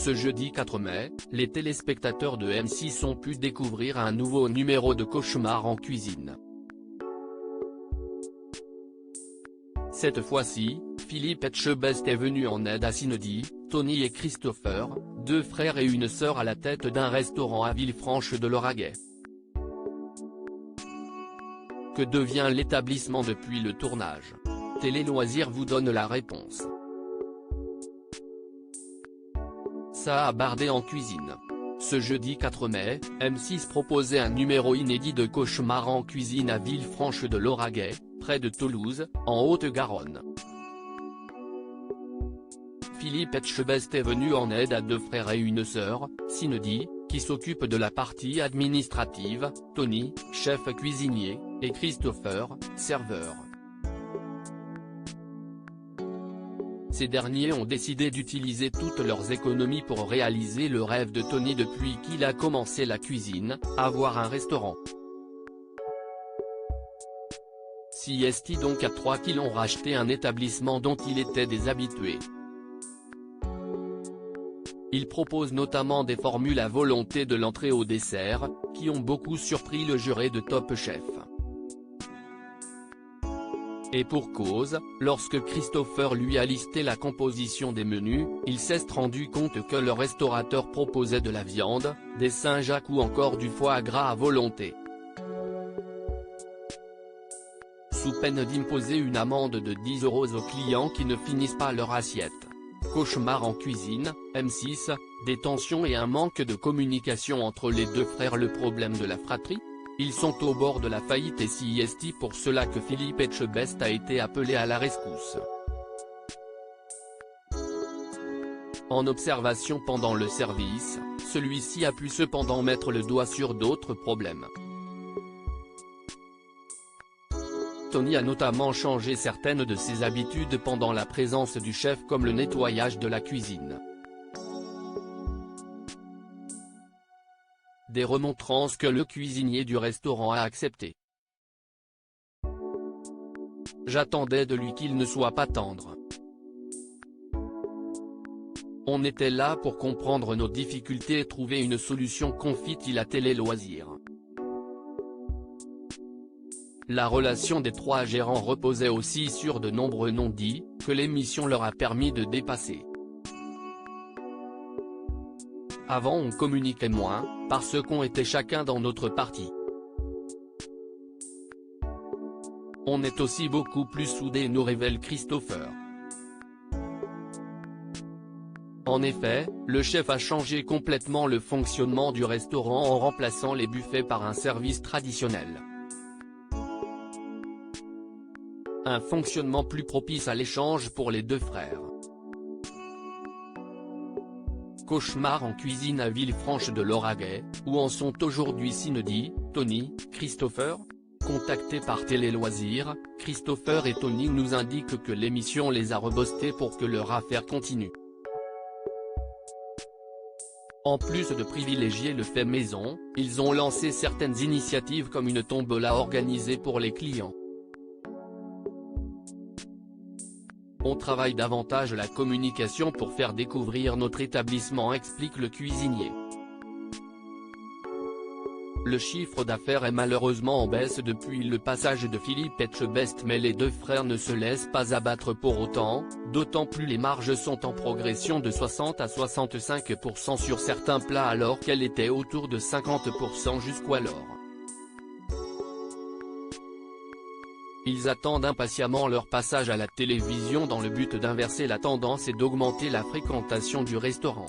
Ce jeudi 4 mai, les téléspectateurs de M6 ont pu découvrir un nouveau numéro de Cauchemar en cuisine. Cette fois-ci, Philippe Etchebest est venu en aide à Cindy, Tony et Christopher, deux frères et une sœur à la tête d'un restaurant à Villefranche-de-Lauragais. Que devient l'établissement depuis le tournage? Télé Loisirs vous donne la réponse. Ça a bardé en cuisine. Ce jeudi 4 mai, M6 proposait un numéro inédit de Cauchemar en cuisine à Villefranche-de-Lauragais, près de Toulouse, en Haute-Garonne. Philippe Etchebest est venu en aide à deux frères et une sœur, Cindy, qui s'occupe de la partie administrative, Tony, chef cuisinier, et Christopher, serveur. Ces derniers ont décidé d'utiliser toutes leurs économies pour réaliser le rêve de Tony depuis qu'il a commencé la cuisine, avoir un restaurant. CST donc à trois qu'ils ont racheté un établissement dont il était des habitués. Il propose notamment des formules à volonté de l'entrée au dessert, qui ont beaucoup surpris le juré de Top Chef. Et pour cause, lorsque Christopher lui a listé la composition des menus, il s'est rendu compte que le restaurateur proposait de la viande, des Saint-Jacques ou encore du foie gras à volonté. Sous peine d'imposer une amende de 10 € aux clients qui ne finissent pas leur assiette. Cauchemar en cuisine, M6, des tensions et un manque de communication entre les deux frères. Le problème de la fratrie? Ils sont au bord de la faillite et CST pour cela que Philippe Etchebest a été appelé à la rescousse. En observation pendant le service, celui-ci a pu cependant mettre le doigt sur d'autres problèmes. Tony a notamment changé certaines de ses habitudes pendant la présence du chef comme le nettoyage de la cuisine. Des remontrances que le cuisinier du restaurant a acceptées. J'attendais de lui qu'il ne soit pas tendre. On était là pour comprendre nos difficultés et trouver une solution, confie-t-il à Télé Loisirs. La relation des trois gérants reposait aussi sur de nombreux non-dits, que l'émission leur a permis de dépasser. Avant on communiquait moins, parce qu'on était chacun dans notre partie. On est aussi beaucoup plus soudés, nous révèle Christopher. En effet, le chef a changé complètement le fonctionnement du restaurant en remplaçant les buffets par un service traditionnel. Un fonctionnement plus propice à l'échange pour les deux frères. Cauchemar en cuisine à Villefranche-de-Lauragais, où en sont aujourd'hui Cindy, Tony, Christopher? Contactés par Télé Loisirs, Christopher et Tony nous indiquent que l'émission les a rebostés pour que leur affaire continue. En plus de privilégier le fait maison, ils ont lancé certaines initiatives comme une tombola organisée pour les clients. On travaille davantage la communication pour faire découvrir notre établissement, explique le cuisinier. Le chiffre d'affaires est malheureusement en baisse depuis le passage de Philippe Etchebest, mais les deux frères ne se laissent pas abattre pour autant, d'autant plus les marges sont en progression de 60 à 65% sur certains plats alors qu'elles étaient autour de 50% jusqu'alors. Ils attendent impatiemment leur passage à la télévision dans le but d'inverser la tendance et d'augmenter la fréquentation du restaurant.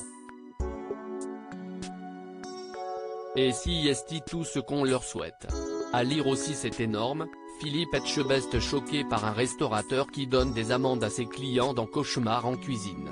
Et si est tout ce qu'on leur souhaite. À lire aussi, c'est énorme, Philippe Etchebest choqué par un restaurateur qui donne des amendes à ses clients dans Cauchemar en cuisine.